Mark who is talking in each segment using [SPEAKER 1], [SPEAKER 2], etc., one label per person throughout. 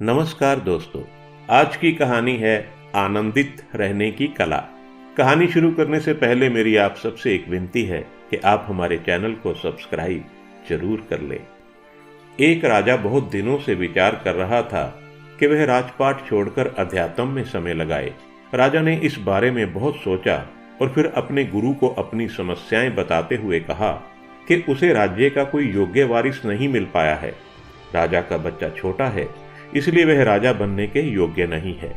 [SPEAKER 1] नमस्कार दोस्तों, आज की कहानी है आनंदित रहने की कला। कहानी शुरू करने से पहले मेरी आप सबसे एक विनती है कि आप हमारे चैनल को सब्सक्राइब जरूर कर लें। एक राजा बहुत दिनों से विचार कर रहा था कि वह राजपाट छोड़कर अध्यात्म में समय लगाए। राजा ने इस बारे में बहुत सोचा और फिर अपने गुरु को अपनी समस्याएं बताते हुए कहा कि उसे राज्य का कोई योग्य वारिस नहीं मिल पाया है। राजा का बच्चा छोटा है, इसलिए वह राजा बनने के योग्य नहीं है।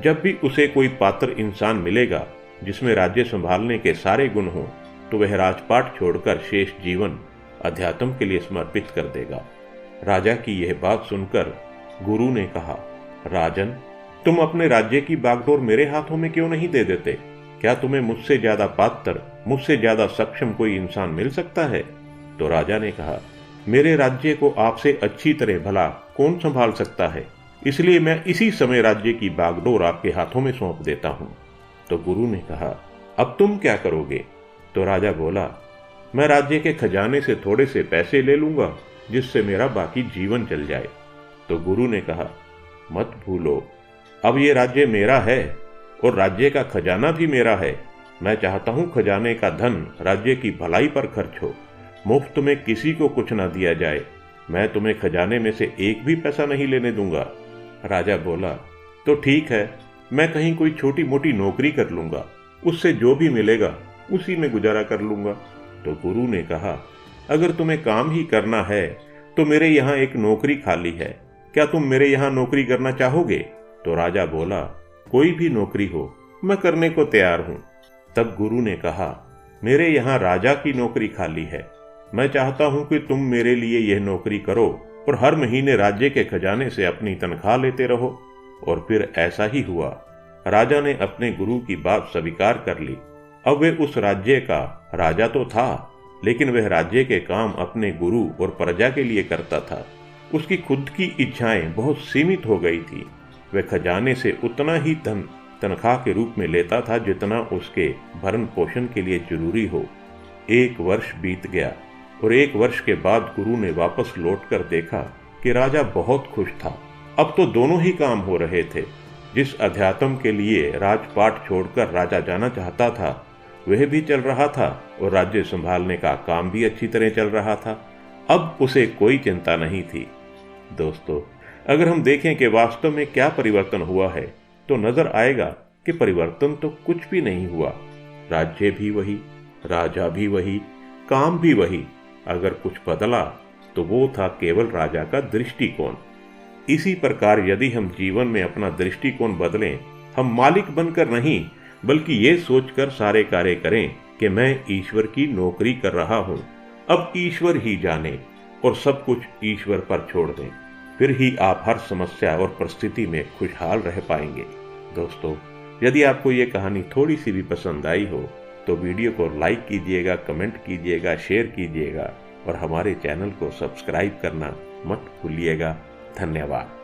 [SPEAKER 1] जब भी उसे कोई पात्र इंसान मिलेगा जिसमें राज्य संभालने के सारे गुण हों, तो वह राजपाट छोड़कर शेष जीवन अध्यात्म के लिए समर्पित कर देगा। राजा की यह बात सुनकर गुरु ने कहा, राजन, तुम अपने राज्य की बागडोर मेरे हाथों में क्यों नहीं दे देते? क्या तुम्हें मुझसे ज्यादा पात्र, मुझसे ज्यादा सक्षम कोई इंसान मिल सकता है? तो राजा ने कहा, मेरे राज्य को आपसे अच्छी तरह भला कौन संभाल सकता है, इसलिए मैं इसी समय राज्य की बागडोर आपके हाथों में सौंप देता हूं। तो गुरु ने कहा, अब तुम क्या करोगे? तो राजा बोला, मैं राज्य के खजाने से थोड़े से पैसे ले लूंगा जिससे मेरा बाकी जीवन चल जाए। तो गुरु ने कहा, मत भूलो, अब ये राज्य मेरा है और राज्य का खजाना भी मेरा है। मैं चाहता हूं खजाने का धन राज्य की भलाई पर खर्च हो, मुफ्त में किसी को कुछ ना दिया जाए। मैं तुम्हें खजाने में से एक भी पैसा नहीं लेने दूंगा। राजा बोला, तो ठीक है, मैं कहीं कोई छोटी मोटी नौकरी कर लूंगा, उससे जो भी मिलेगा उसी में गुजारा कर लूंगा। तो गुरु ने कहा, अगर तुम्हें काम ही करना है तो मेरे यहाँ एक नौकरी खाली है, क्या तुम मेरे यहाँ नौकरी करना चाहोगे? तो राजा बोला, कोई भी नौकरी हो, मैं करने को तैयार हूं। तब गुरु ने कहा, मेरे यहाँ राजा की नौकरी खाली है, मैं चाहता हूं कि तुम मेरे लिए यह नौकरी करो और हर महीने राज्य के खजाने से अपनी तनख्वाह लेते रहो। और फिर ऐसा ही हुआ। राजा ने अपने गुरु की बात स्वीकार कर ली। अब वह उस राज्य का राजा तो था, लेकिन वह राज्य के काम अपने गुरु और प्रजा के लिए करता था। उसकी खुद की इच्छाएं बहुत सीमित हो गई थी। वह खजाने से उतना ही धन तनख्वाह के रूप में लेता था जितना उसके भरण पोषण के लिए जरूरी हो। 1 वर्ष बीत गया और 1 वर्ष के बाद गुरु ने वापस लौटकर देखा कि राजा बहुत खुश था। अब तो दोनों ही काम हो रहे थे। जिस अध्यात्म के लिए राजपाट छोड़कर राजा जाना चाहता था वह भी चल रहा था और राज्य संभालने का काम भी अच्छी तरह चल रहा था। अब उसे कोई चिंता नहीं थी। दोस्तों, अगर हम देखें कि वास्तव में क्या परिवर्तन हुआ है तो नजर आएगा कि परिवर्तन तो कुछ भी नहीं हुआ। राज्य भी वही, राजा भी वही, काम भी वही। अगर कुछ बदला तो वो था केवल राजा का दृष्टिकोण। इसी प्रकार यदि हम जीवन में अपना दृष्टिकोण बदलें, हम मालिक बनकर नहीं बल्कि ये सोचकर सारे कार्य करें कि मैं ईश्वर की नौकरी कर रहा हूं, अब ईश्वर ही जाने, और सब कुछ ईश्वर पर छोड़ दें, फिर ही आप हर समस्या और परिस्थिति में खुशहाल रह पाएंगे। दोस्तों, यदि आपको ये कहानी थोड़ी सी भी पसंद आई हो तो वीडियो को लाइक कीजिएगा, कमेंट कीजिएगा, शेयर कीजिएगा और हमारे चैनल को सब्सक्राइब करना मत भूलिएगा। धन्यवाद।